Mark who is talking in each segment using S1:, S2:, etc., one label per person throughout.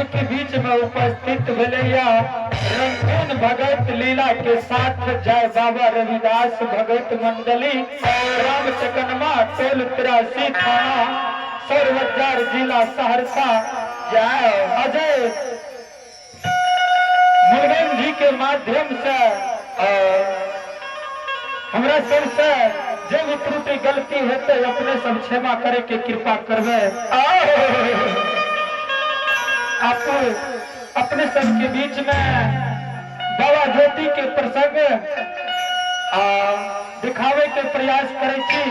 S1: सबके बीच में उपस्थित भैया रंगीन भगत लीला के साथ जय बाबा रविदास भगत मंडली राम चकनमा टोल 83 थाना सरवजार जिला सहरसा जय अजय मुर्गन जी के माध्यम से हमरा सबसे जो भी त्रुटि गलती होते अपने सब क्षमा करे के कृपा करवे। आप अपने सब के बीच में बाबा ज्योति के प्रसंग दिखावे के प्रयास करे छी।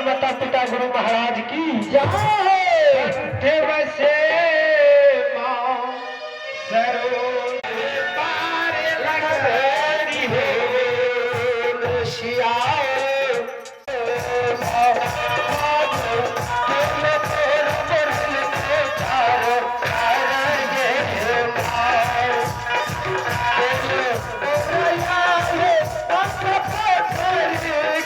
S1: माता पिता गुरु महाराज की जय। देव से मां सरो पार लगती है शिया Yeah.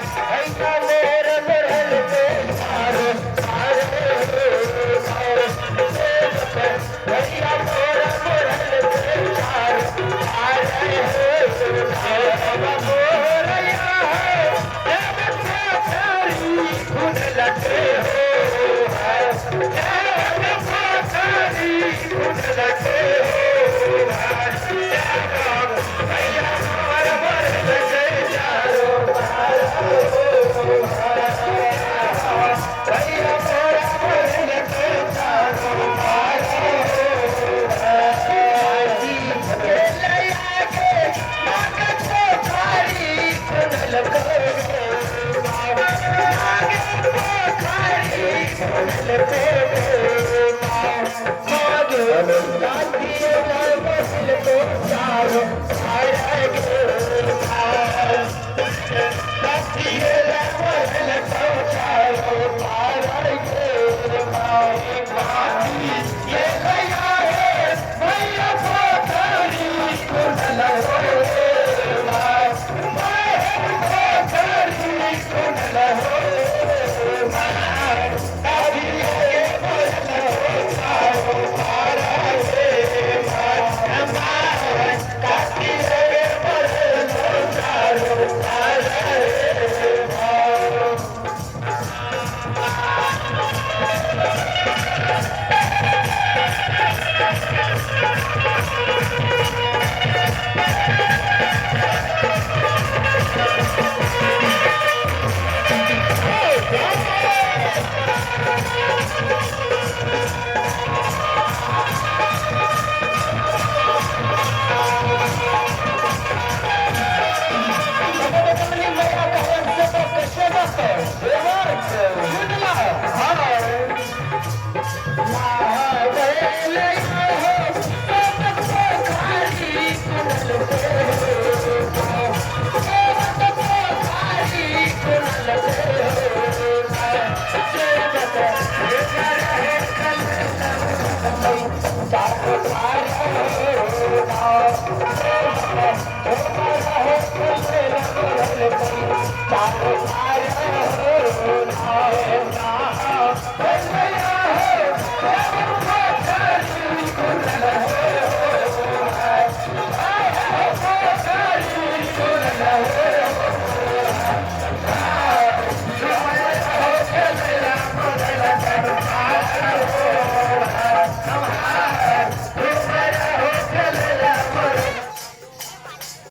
S1: भैया मोर बढ़ल पे चारो भैया मोर बढ़ल पे चारो मोरया खुद लगे हो खुद लगे चारो